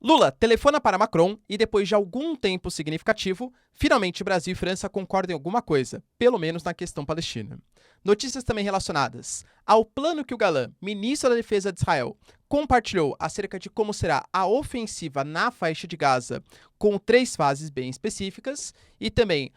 Lula telefona para Macron e, depois de algum tempo significativo, finalmente Brasil e França concordam em alguma coisa, pelo menos na questão palestina. Notícias também relacionadas ao plano que o Galã, ministro da Defesa de Israel, compartilhou acerca de como será a ofensiva na faixa de Gaza, com 3 fases bem específicas, e também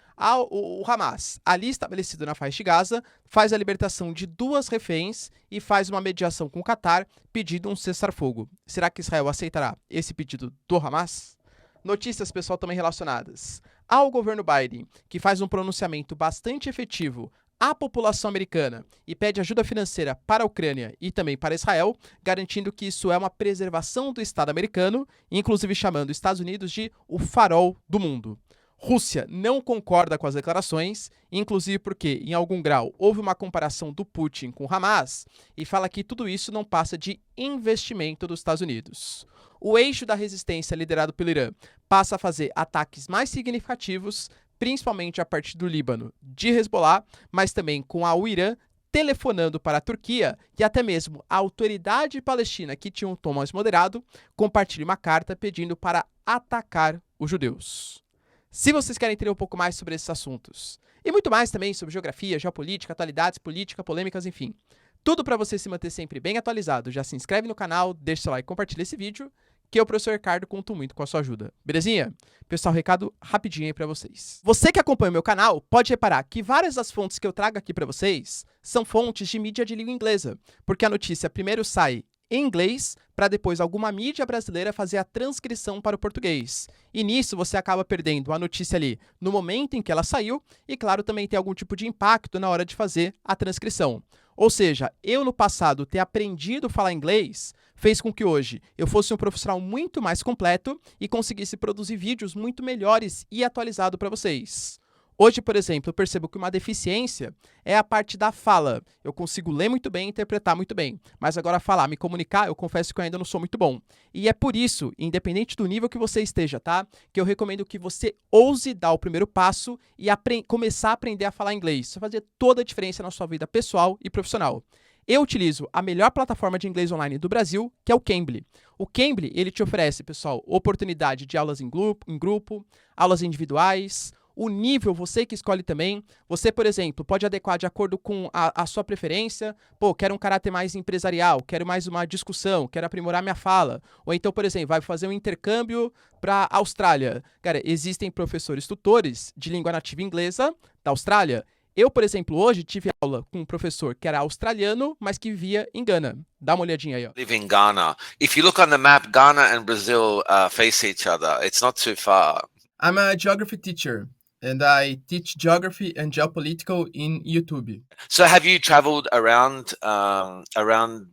o Hamas, ali estabelecido na faixa de Gaza, faz a libertação de 2 reféns e faz uma mediação com o Catar, pedindo um cessar-fogo. Será que Israel aceitará esse pedido do Hamas? Notícias, pessoal, também relacionadas ao governo Biden, que faz um pronunciamento bastante efetivo à população americana e pede ajuda financeira para a Ucrânia e também para Israel, garantindo que isso é uma preservação do Estado americano, inclusive chamando os Estados Unidos de o farol do mundo. Rússia não concorda com as declarações, inclusive porque, em algum grau, houve uma comparação do Putin com Hamas e fala que tudo isso não passa de investimento dos Estados Unidos. O eixo da resistência liderado pelo Irã passa a fazer ataques mais significativos, principalmente a partir do Líbano, de Hezbollah, mas também com o Irã telefonando para a Turquia e até mesmo a autoridade palestina, que tinha um tom mais moderado, compartilha uma carta pedindo para atacar os judeus. Se vocês querem entender um pouco mais sobre esses assuntos, e muito mais também sobre geografia, geopolítica, atualidades, política, polêmicas, enfim, tudo para você se manter sempre bem atualizado, já se inscreve no canal, deixa seu like e compartilha esse vídeo, que eu, professor Ricardo, conto muito com a sua ajuda. Belezinha? Pessoal, recado rapidinho aí pra vocês. Você que acompanha o meu canal pode reparar que várias das fontes que eu trago aqui pra vocês são fontes de mídia de língua inglesa, porque a notícia primeiro sai em inglês, para depois alguma mídia brasileira fazer a transcrição para o português. E nisso você acaba perdendo a notícia ali no momento em que ela saiu e, claro, também tem algum tipo de impacto na hora de fazer a transcrição. Ou seja, eu no passado ter aprendido a falar inglês fez com que hoje eu fosse um profissional muito mais completo e conseguisse produzir vídeos muito melhores e atualizados para vocês. Hoje, por exemplo, eu percebo que uma deficiência é a parte da fala. Eu consigo ler muito bem e interpretar muito bem, mas agora falar, me comunicar, eu confesso que eu ainda não sou muito bom. E é por isso, independente do nível que você esteja, tá? Que eu recomendo que você ouse dar o primeiro passo e começar a aprender a falar inglês. Isso vai fazer toda a diferença na sua vida pessoal e profissional. Eu utilizo a melhor plataforma de inglês online do Brasil, que é o Cambly. O Cambly, ele te oferece, pessoal, oportunidade de aulas em grupo, aulas individuais. O nível, você que escolhe também. Você, por exemplo, pode adequar de acordo com a sua preferência. Pô, quero um caráter mais empresarial, quero mais uma discussão, quero aprimorar minha fala. Ou então, por exemplo, vai fazer um intercâmbio para a Austrália. Cara, existem professores tutores de língua nativa inglesa da Austrália. Eu, por exemplo, hoje tive aula com um professor que era australiano, mas que vivia em Gana. Dá uma olhadinha aí, ó. Live in Ghana. If you look on the map, Ghana and Brazil face each other. It's not too far. I'm a geography teacher, and I teach geography and geopolitical in YouTube. So have you traveled around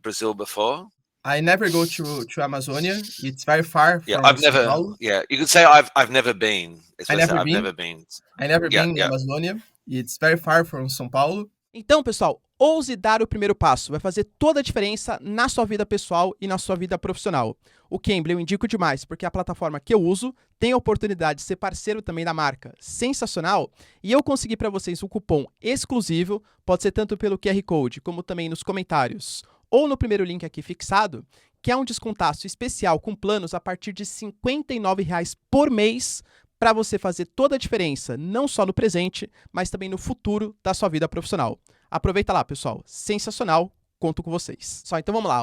Brazil before? I never go to Amazonia. It's very far Yeah, from I've São never. Paulo. Yeah, you could say I've never been. It's I what I say, never I've been. never been. I never Yeah, been in yeah. Amazonia. It's very far from São Paulo. Então, pessoal, ouse dar o primeiro passo. Vai fazer toda a diferença na sua vida pessoal e na sua vida profissional. O Cambly eu indico demais, porque é a plataforma que eu uso, tem a oportunidade de ser parceiro também da marca. Sensacional! E eu consegui para vocês um cupom exclusivo, pode ser tanto pelo QR Code, como também nos comentários, ou no primeiro link aqui fixado, que é um descontaço especial com planos a partir de R$ 59,00 por mês, para você fazer toda a diferença, não só no presente, mas também no futuro da sua vida profissional. Aproveita lá, pessoal. Sensacional. Conto com vocês. Então vamos lá.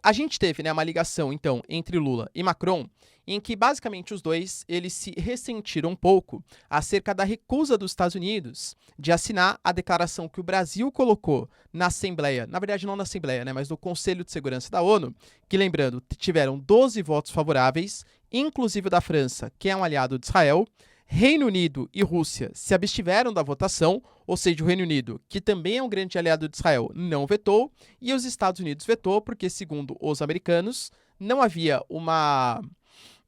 A gente teve, né, uma ligação então entre Lula e Macron, em que basicamente os dois eles se ressentiram um pouco acerca da recusa dos Estados Unidos de assinar a declaração que o Brasil colocou na Assembleia, na verdade não na Assembleia, né, mas no Conselho de Segurança da ONU, que, lembrando, tiveram 12 votos favoráveis, inclusive o da França, que é um aliado de Israel. Reino Unido e Rússia se abstiveram da votação, ou seja, o Reino Unido, que também é um grande aliado de Israel, não vetou, e os Estados Unidos vetou porque, segundo os americanos, não havia uma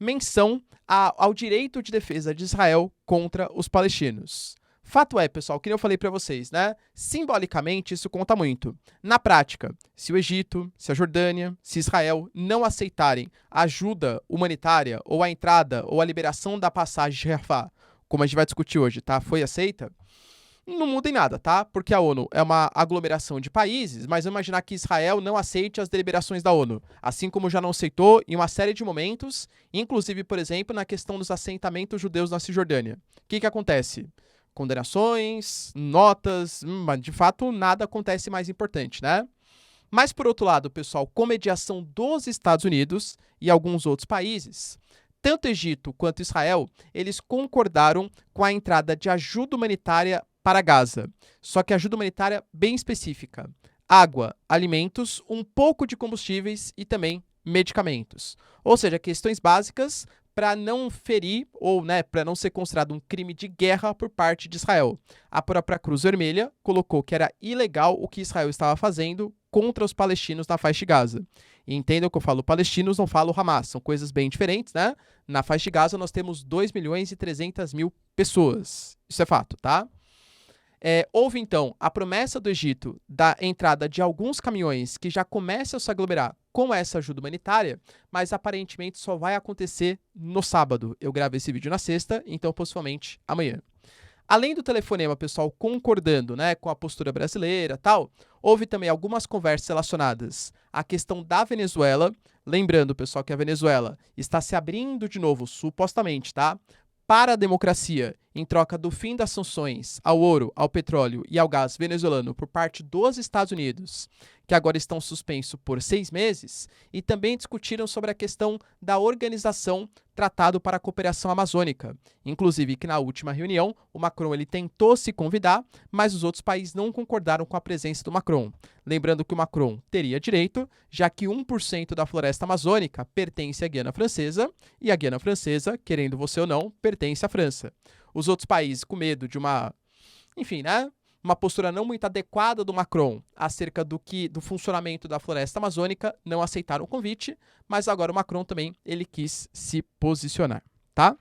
menção ao direito de defesa de Israel contra os palestinos. Fato é, pessoal, que eu falei para vocês, né? Simbolicamente, isso conta muito. Na prática, se o Egito, se a Jordânia, se Israel não aceitarem ajuda humanitária ou a entrada ou a liberação da passagem de Rafah, como a gente vai discutir hoje, tá? Foi aceita? Não muda em nada, tá? Porque a ONU é uma aglomeração de países, mas vamos imaginar que Israel não aceite as deliberações da ONU, assim como já não aceitou em uma série de momentos, inclusive, por exemplo, na questão dos assentamentos judeus na Cisjordânia. O que acontece? Condenações, notas, mas de fato nada acontece mais importante, né? Mas, por outro lado, pessoal, com mediação dos Estados Unidos e alguns outros países, tanto Egito quanto Israel, eles concordaram com a entrada de ajuda humanitária para Gaza. Só que ajuda humanitária bem específica. Água, alimentos, um pouco de combustíveis e também medicamentos. Ou seja, questões básicas para não ferir ou, para não ser considerado um crime de guerra por parte de Israel. A própria Cruz Vermelha colocou que era ilegal o que Israel estava fazendo contra os palestinos na faixa de Gaza. E entendam que eu falo palestinos, não falo Hamas, são coisas bem diferentes, né? Na faixa de Gaza nós temos 2.300.000 pessoas. Isso é fato, tá? Houve, então, a promessa do Egito da entrada de alguns caminhões que já começam a se aglomerar com essa ajuda humanitária, mas aparentemente só vai acontecer no sábado. Eu gravo esse vídeo na sexta, então possivelmente amanhã. Além do telefonema, pessoal, concordando, com a postura brasileira e tal, houve também algumas conversas relacionadas à questão da Venezuela. Lembrando, pessoal, que a Venezuela está se abrindo de novo, supostamente, tá? Para a democracia, em troca do fim das sanções ao ouro, ao petróleo e ao gás venezuelano por parte dos Estados Unidos, que agora estão suspensos por 6 meses, e também discutiram sobre a questão da organização Tratado para a Cooperação Amazônica. Inclusive que na última reunião, o Macron ele tentou se convidar, mas os outros países não concordaram com a presença do Macron. Lembrando que o Macron teria direito, já que 1% da floresta amazônica pertence à Guiana Francesa, e a Guiana Francesa, querendo você ou não, pertence à França. Os outros países, com medo de uma postura não muito adequada do Macron acerca do funcionamento da floresta amazônica, não aceitaram o convite, mas agora o Macron também ele quis se posicionar, tá?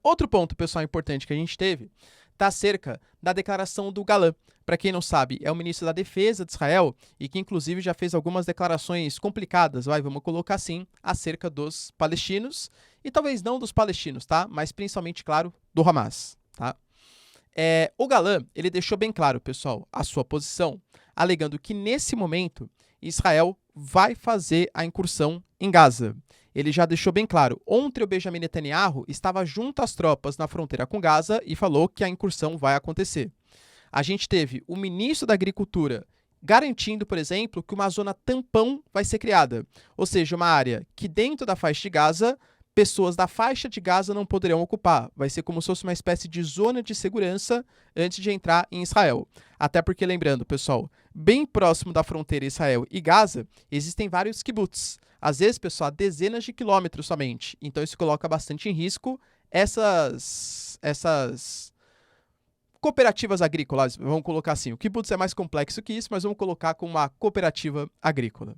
Outro ponto, pessoal, importante que a gente teve está acerca da declaração do Gallant. Para quem não sabe, é o ministro da Defesa de Israel e que, inclusive, já fez algumas declarações complicadas, vamos colocar assim, acerca dos palestinos, e talvez não dos palestinos, tá? Mas principalmente, claro, do Hamas, tá? O Gallant, ele deixou bem claro, pessoal, a sua posição, alegando que, nesse momento, Israel vai fazer a incursão em Gaza. Ele já deixou bem claro. Ontem o Benjamin Netanyahu estava junto às tropas na fronteira com Gaza e falou que a incursão vai acontecer. A gente teve o ministro da Agricultura garantindo, por exemplo, que uma zona tampão vai ser criada. Ou seja, uma área que dentro da faixa de Gaza, pessoas da faixa de Gaza não poderão ocupar. Vai ser como se fosse uma espécie de zona de segurança antes de entrar em Israel. Até porque, lembrando, pessoal, bem próximo da fronteira Israel e Gaza, existem vários kibbutz. Às vezes, pessoal, a dezenas de quilômetros somente. Então, isso coloca bastante em risco essas cooperativas agrícolas, vamos colocar assim. O kibbutz é mais complexo que isso, mas vamos colocar como uma cooperativa agrícola.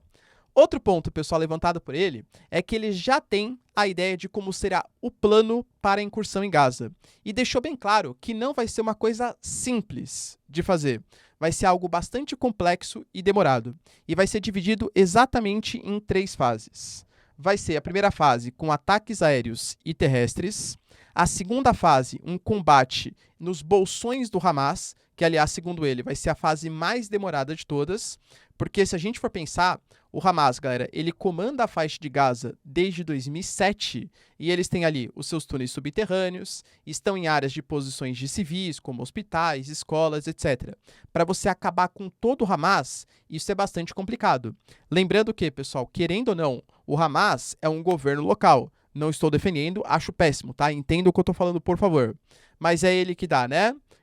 Outro ponto, pessoal, levantado por ele, é que ele já tem a ideia de como será o plano para a incursão em Gaza. E deixou bem claro que não vai ser uma coisa simples de fazer. Vai ser algo bastante complexo e demorado. E vai ser dividido exatamente em 3 fases. Vai ser a primeira fase com ataques aéreos e terrestres. A segunda fase, um combate nos bolsões do Hamas, que, aliás, segundo ele, vai ser a fase mais demorada de todas, porque se a gente for pensar, o Hamas, galera, ele comanda a faixa de Gaza desde 2007 e eles têm ali os seus túneis subterrâneos, estão em áreas de posições de civis, como hospitais, escolas, etc. Para você acabar com todo o Hamas, isso é bastante complicado. Lembrando que, pessoal, querendo ou não, o Hamas é um governo local. Não estou defendendo, acho péssimo, tá? Entenda o que eu tô falando, por favor. Mas é ele que dá,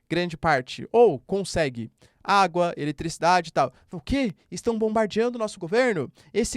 grande parte, ou consegue água, eletricidade e tal. O quê? Estão bombardeando o nosso governo?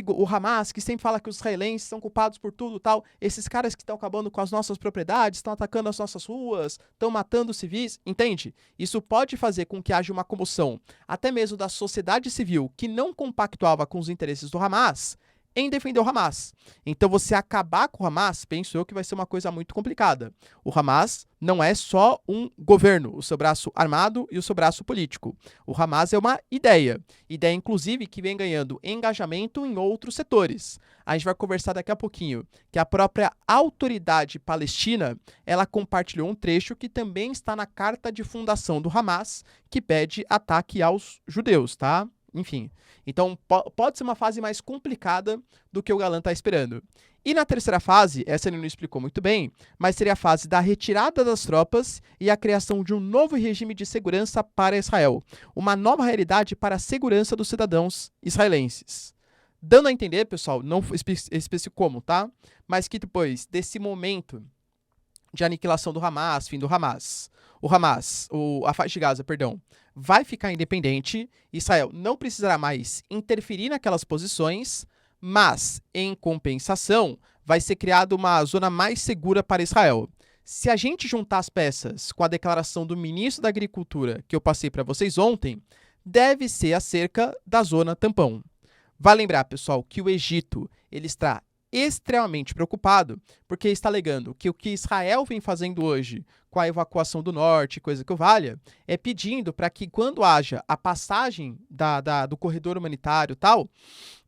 O Hamas, que sempre fala que os israelenses são culpados por tudo e tal, esses caras que estão acabando com as nossas propriedades, estão atacando as nossas ruas, estão matando civis, entende? Isso pode fazer com que haja uma comoção, até mesmo da sociedade civil, que não compactuava com os interesses do Hamas, em defender o Hamas. Então, você acabar com o Hamas, penso eu que vai ser uma coisa muito complicada. O Hamas não é só um governo, o seu braço armado e o seu braço político. O Hamas é uma ideia, inclusive que vem ganhando engajamento em outros setores. A gente vai conversar daqui a pouquinho que a própria autoridade palestina, ela compartilhou um trecho que também está na carta de fundação do Hamas, que pede ataque aos judeus, tá? Enfim, então pode ser uma fase mais complicada do que o Galán está esperando. E na terceira fase, essa ele não explicou muito bem, mas seria a fase da retirada das tropas e a criação de um novo regime de segurança para Israel, uma nova realidade para a segurança dos cidadãos israelenses. Dando a entender, pessoal, não especifico como, tá? Mas que depois desse momento de aniquilação do Hamas, fim do Hamas, a faixa de Gaza, perdão, vai ficar independente, Israel não precisará mais interferir naquelas posições, mas, em compensação, vai ser criada uma zona mais segura para Israel. Se a gente juntar as peças com a declaração do ministro da Agricultura que eu passei para vocês ontem, deve ser acerca da zona tampão. Vale lembrar, pessoal, que o Egito ele está extremamente preocupado, porque está alegando que o que Israel vem fazendo hoje com a evacuação do norte, coisa que o valha, é pedindo para que quando haja a passagem do corredor humanitário e tal,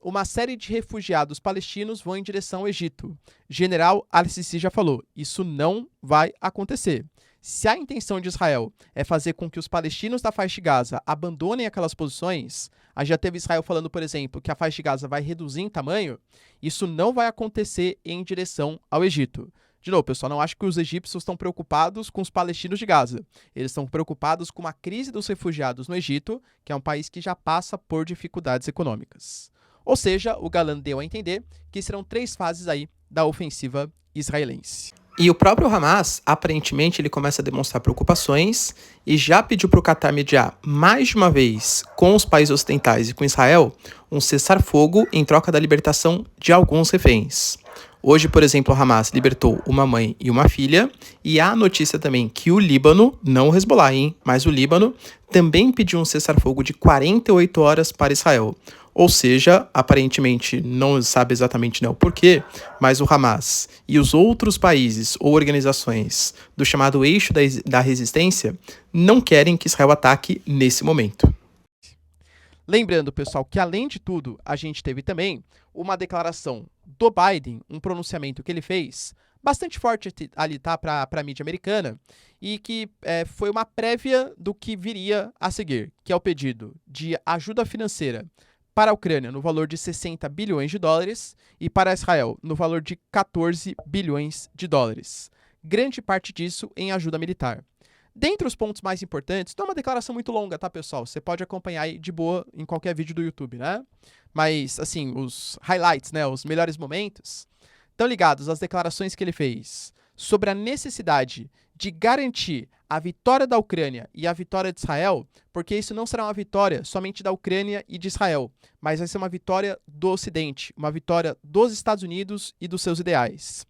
uma série de refugiados palestinos vão em direção ao Egito. General Al-Sisi já falou, isso não vai acontecer. Se a intenção de Israel é fazer com que os palestinos da faixa de Gaza abandonem aquelas posições, a gente já teve Israel falando, por exemplo, que a faixa de Gaza vai reduzir em tamanho, isso não vai acontecer em direção ao Egito. De novo, pessoal, não acho que os egípcios estão preocupados com os palestinos de Gaza. Eles estão preocupados com a crise dos refugiados no Egito, que é um país que já passa por dificuldades econômicas. Ou seja, o Galán deu a entender que serão 3 fases aí da ofensiva israelense. E o próprio Hamas, aparentemente, ele começa a demonstrar preocupações e já pediu para o Qatar mediar mais de uma vez com os países ocidentais e com Israel um cessar-fogo em troca da libertação de alguns reféns. Hoje, por exemplo, o Hamas libertou uma mãe e uma filha, e há a notícia também que o Líbano, não o Hezbollah, mas o Líbano, também pediu um cessar-fogo de 48 horas para Israel. Ou seja, aparentemente, não sabe exatamente o porquê, mas o Hamas e os outros países ou organizações do chamado eixo da resistência não querem que Israel ataque nesse momento. Lembrando, pessoal, que além de tudo, a gente teve também uma declaração do Biden, um pronunciamento que ele fez, bastante forte ali, tá, para a mídia americana, e que foi uma prévia do que viria a seguir, que é o pedido de ajuda financeira para a Ucrânia no valor de 60 bilhões de dólares e para Israel no valor de 14 bilhões de dólares. Grande parte disso em ajuda militar. Dentre os pontos mais importantes, não é uma declaração muito longa, tá, pessoal? Você pode acompanhar aí de boa em qualquer vídeo do YouTube, né? Mas, assim, os highlights, né, os melhores momentos, estão ligados às declarações que ele fez sobre a necessidade de garantir a vitória da Ucrânia e a vitória de Israel, porque isso não será uma vitória somente da Ucrânia e de Israel, mas vai ser uma vitória do Ocidente, uma vitória dos Estados Unidos e dos seus ideais.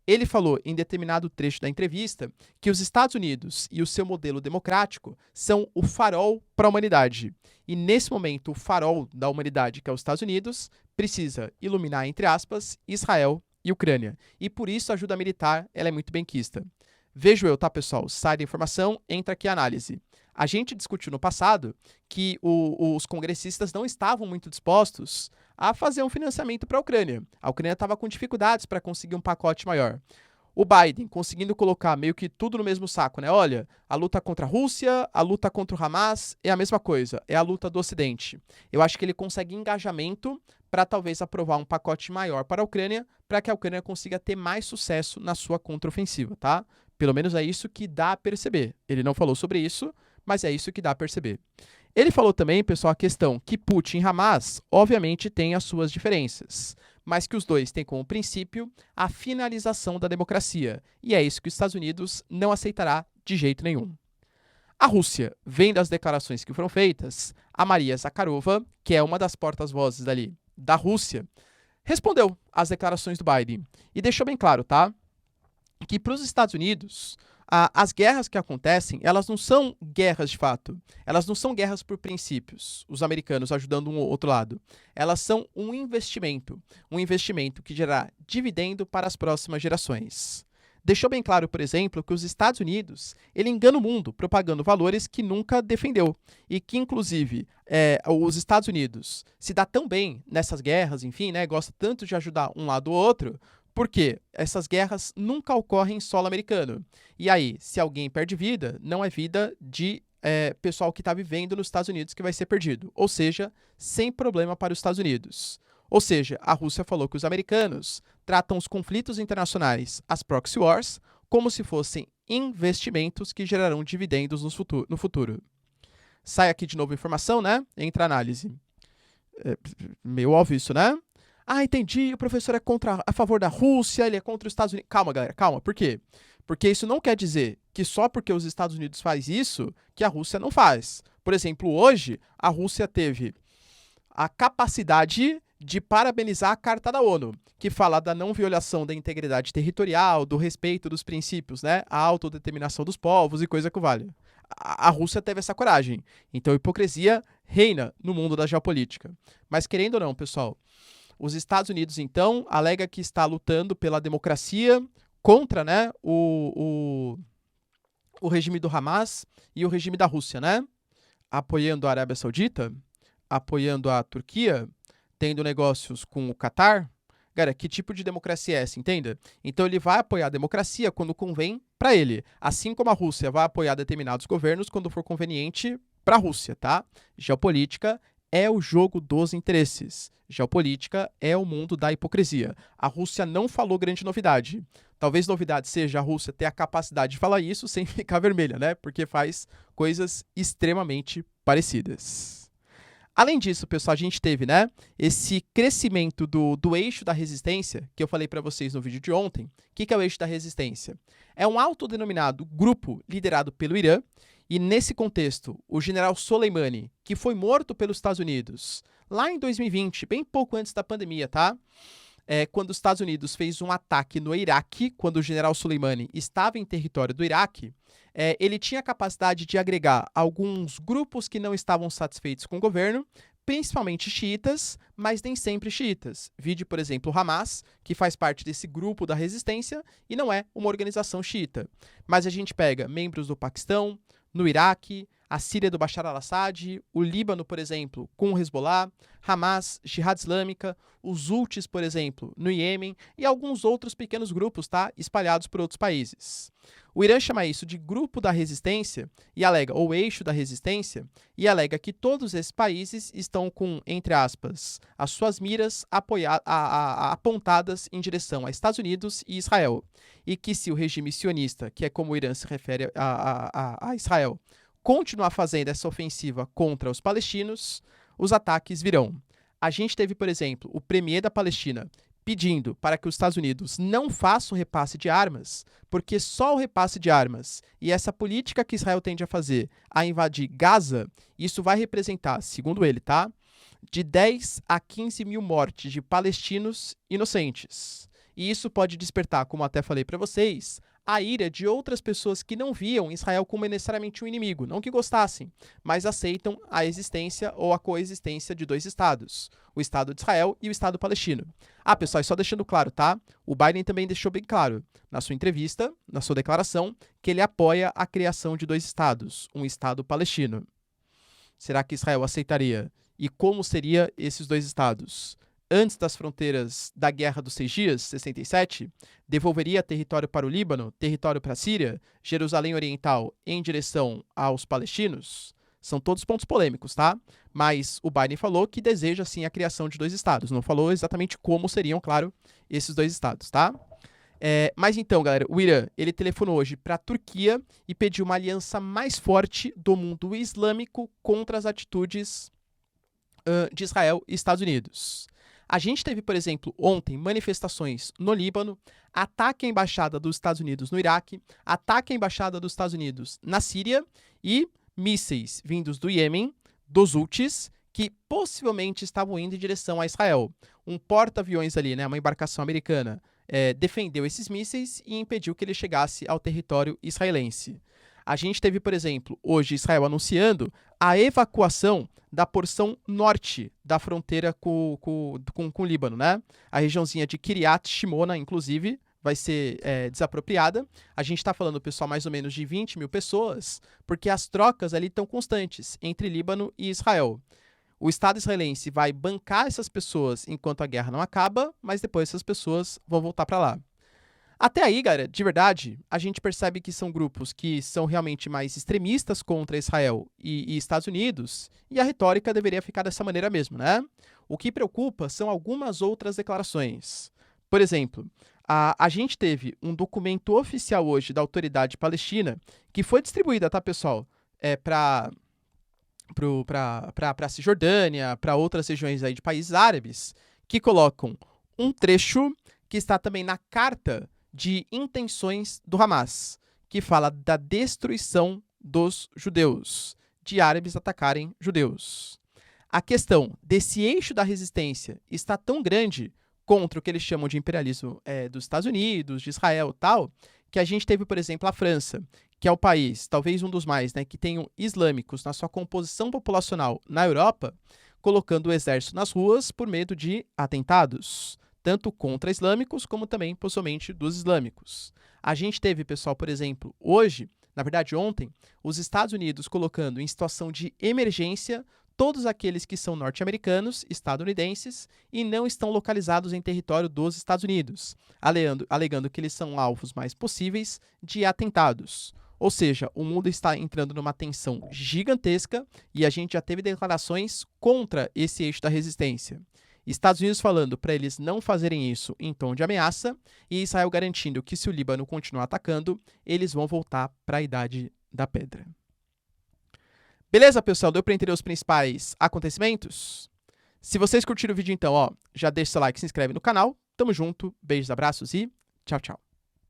Ele falou em determinado trecho da entrevista que os Estados Unidos e o seu modelo democrático são o farol para a humanidade. E nesse momento, o farol da humanidade, que é os Estados Unidos, precisa iluminar, entre aspas, Israel e Ucrânia. E por isso a ajuda militar ela é muito benquista. Vejo eu, tá, pessoal? Sai da informação, entra aqui a análise. A gente discutiu no passado que os congressistas não estavam muito dispostos a fazer um financiamento para a Ucrânia. A Ucrânia estava com dificuldades para conseguir um pacote maior. O Biden conseguindo colocar meio que tudo no mesmo saco, né? Olha, a luta contra a Rússia, a luta contra o Hamas é a mesma coisa, é a luta do Ocidente. Eu acho que ele consegue engajamento para talvez aprovar um pacote maior para a Ucrânia, para que a Ucrânia consiga ter mais sucesso na sua contraofensiva, tá? Pelo menos é isso que dá a perceber. Ele não falou sobre isso, mas é isso que dá a perceber. Ele falou também, pessoal, a questão que Putin e Hamas, obviamente, têm as suas diferenças, mas que os dois têm como princípio a finalização da democracia, e é isso que os Estados Unidos não aceitará de jeito nenhum. A Rússia, vendo as declarações que foram feitas, a Maria Zakharova, que é uma das portas-vozes dali da Rússia, respondeu às declarações do Biden e deixou bem claro, tá? Que para os Estados Unidos, As guerras que acontecem, elas não são guerras de fato. Elas não são guerras por princípios, os americanos ajudando um ou outro lado. Elas são um investimento que gerará dividendo para as próximas gerações. Deixou bem claro, por exemplo, que os Estados Unidos, ele engana o mundo propagando valores que nunca defendeu e que, inclusive, os Estados Unidos se dá tão bem nessas guerras, enfim, né, gosta tanto de ajudar um lado ou outro, porque essas guerras nunca ocorrem em solo americano. E aí, se alguém perde vida, não é vida de pessoal que está vivendo nos Estados Unidos que vai ser perdido. Ou seja, sem problema para os Estados Unidos. Ou seja, a Rússia falou que os americanos tratam os conflitos internacionais, as proxy wars, como se fossem investimentos que gerarão dividendos no futuro. Sai aqui de novo a informação, né? Entra a análise. Meio óbvio isso, né? Ah, entendi, o professor é a favor da Rússia, ele é contra os Estados Unidos. Calma, galera, calma. Por quê? Porque isso não quer dizer que só porque os Estados Unidos faz isso, que a Rússia não faz. Por exemplo, hoje, a Rússia teve a capacidade de parabenizar a Carta da ONU, que fala da não violação da integridade territorial, do respeito dos princípios, né? A autodeterminação dos povos e coisa que vale. A Rússia teve essa coragem. Então, a hipocrisia reina no mundo da geopolítica. Mas, querendo ou não, pessoal, os Estados Unidos, então, alega que está lutando pela democracia contra, né, o regime do Hamas e o regime da Rússia, né? Apoiando a Arábia Saudita, apoiando a Turquia, tendo negócios com o Catar. Cara, que tipo de democracia é essa, entenda? Então ele vai apoiar a democracia quando convém para ele, assim como a Rússia vai apoiar determinados governos quando for conveniente para a Rússia, tá? Geopolítica é o jogo dos interesses. Geopolítica é o mundo da hipocrisia. A Rússia não falou grande novidade. Talvez novidade seja a Rússia ter a capacidade de falar isso sem ficar vermelha, né? Porque faz coisas extremamente parecidas. Além disso, pessoal, a gente teve, né, esse crescimento do eixo da resistência, que eu falei para vocês no vídeo de ontem. O que é o eixo da resistência? É um autodenominado grupo liderado pelo Irã, e nesse contexto, o general Soleimani, que foi morto pelos Estados Unidos lá em 2020, bem pouco antes da pandemia, tá? Quando os Estados Unidos fez um ataque no Iraque, quando o general Soleimani estava em território do Iraque, ele tinha a capacidade de agregar alguns grupos que não estavam satisfeitos com o governo, principalmente xiitas, mas nem sempre xiitas. Vide, por exemplo, o Hamas, que faz parte desse grupo da resistência e não é uma organização xiita. Mas a gente pega membros do Paquistão, no Iraque, a Síria do Bashar al-Assad, o Líbano, por exemplo, com o Hezbollah, Hamas, Jihad Islâmica, os Houthis, por exemplo, no Iêmen e alguns outros pequenos grupos, tá, espalhados por outros países. O Irã chama isso de grupo da resistência e alega, ou eixo da resistência, e alega que todos esses países estão com, entre aspas, as suas miras apontadas em direção a Estados Unidos e Israel. E que se o regime sionista, que é como o Irã se refere a Israel, continuar fazendo essa ofensiva contra os palestinos, os ataques virão. A gente teve, por exemplo, o premier da Palestina pedindo para que os Estados Unidos não façam repasse de armas, porque só o repasse de armas e essa política que Israel tende a fazer a invadir Gaza, isso vai representar, segundo ele, tá, de 10 a 15 mil mortes de palestinos inocentes. E isso pode despertar, como até falei para vocês, a ira de outras pessoas que não viam Israel como necessariamente um inimigo, não que gostassem, mas aceitam a existência ou a coexistência de dois estados, o Estado de Israel e o Estado palestino. Ah, pessoal, e só deixando claro, tá? O Biden também deixou bem claro, na sua entrevista, na sua declaração, que ele apoia a criação de dois estados, um Estado palestino. Será que Israel aceitaria? E como seriam esses dois estados? Antes das fronteiras da Guerra dos 6 Dias, 67, devolveria território para o Líbano, território para a Síria, Jerusalém Oriental em direção aos palestinos? São todos pontos polêmicos, tá? Mas o Biden falou que deseja, sim, a criação de dois estados. Não falou exatamente como seriam, claro, esses dois estados, tá? Mas então, galera, o Irã, ele telefonou hoje para a Turquia e pediu uma aliança mais forte do mundo islâmico contra as atitudes de Israel e Estados Unidos. A gente teve, por exemplo, ontem manifestações no Líbano, ataque à embaixada dos Estados Unidos no Iraque, ataque à embaixada dos Estados Unidos na Síria e mísseis vindos do Iêmen, dos Houthis, que possivelmente estavam indo em direção a Israel. Um porta-aviões ali, né, uma embarcação americana, defendeu esses mísseis e impediu que ele chegasse ao território israelense. A gente teve, por exemplo, hoje Israel anunciando a evacuação da porção norte da fronteira com o Líbano, né? A regiãozinha de Kiryat Shimona, inclusive, vai ser desapropriada. A gente está falando, pessoal, mais ou menos de 20 mil pessoas, porque as trocas ali estão constantes entre Líbano e Israel. O Estado israelense vai bancar essas pessoas enquanto a guerra não acaba, mas depois essas pessoas vão voltar para lá. Até aí, galera, de verdade, a gente percebe que são grupos que são realmente mais extremistas contra Israel e Estados Unidos, e a retórica deveria ficar dessa maneira mesmo, né? O que preocupa são algumas outras declarações. Por exemplo, a gente teve um documento oficial hoje da autoridade palestina, que foi distribuída, tá, pessoal, para a Cisjordânia, para outras regiões aí de países árabes, que colocam um trecho que está também na carta de intenções do Hamas, que fala da destruição dos judeus, de árabes atacarem judeus. A questão desse eixo da resistência está tão grande contra o que eles chamam de imperialismo dos Estados Unidos, de Israel e tal, que a gente teve, por exemplo, a França, que é o país, talvez um dos mais, né, que tenham islâmicos na sua composição populacional na Europa, colocando o exército nas ruas por medo de atentados, tanto contra islâmicos como também, possivelmente, dos islâmicos. A gente teve, pessoal, por exemplo, hoje, na verdade ontem, os Estados Unidos colocando em situação de emergência todos aqueles que são norte-americanos, estadunidenses, e não estão localizados em território dos Estados Unidos, alegando que eles são alvos mais possíveis de atentados. Ou seja, o mundo está entrando numa tensão gigantesca e a gente já teve declarações contra esse eixo da resistência. Estados Unidos falando para eles não fazerem isso em tom de ameaça e Israel garantindo que se o Líbano continuar atacando, eles vão voltar para a Idade da Pedra. Beleza, pessoal? Deu para entender os principais acontecimentos? Se vocês curtiram o vídeo, então, já deixa seu like, se inscreve no canal. Tamo junto, beijos, abraços e tchau, tchau.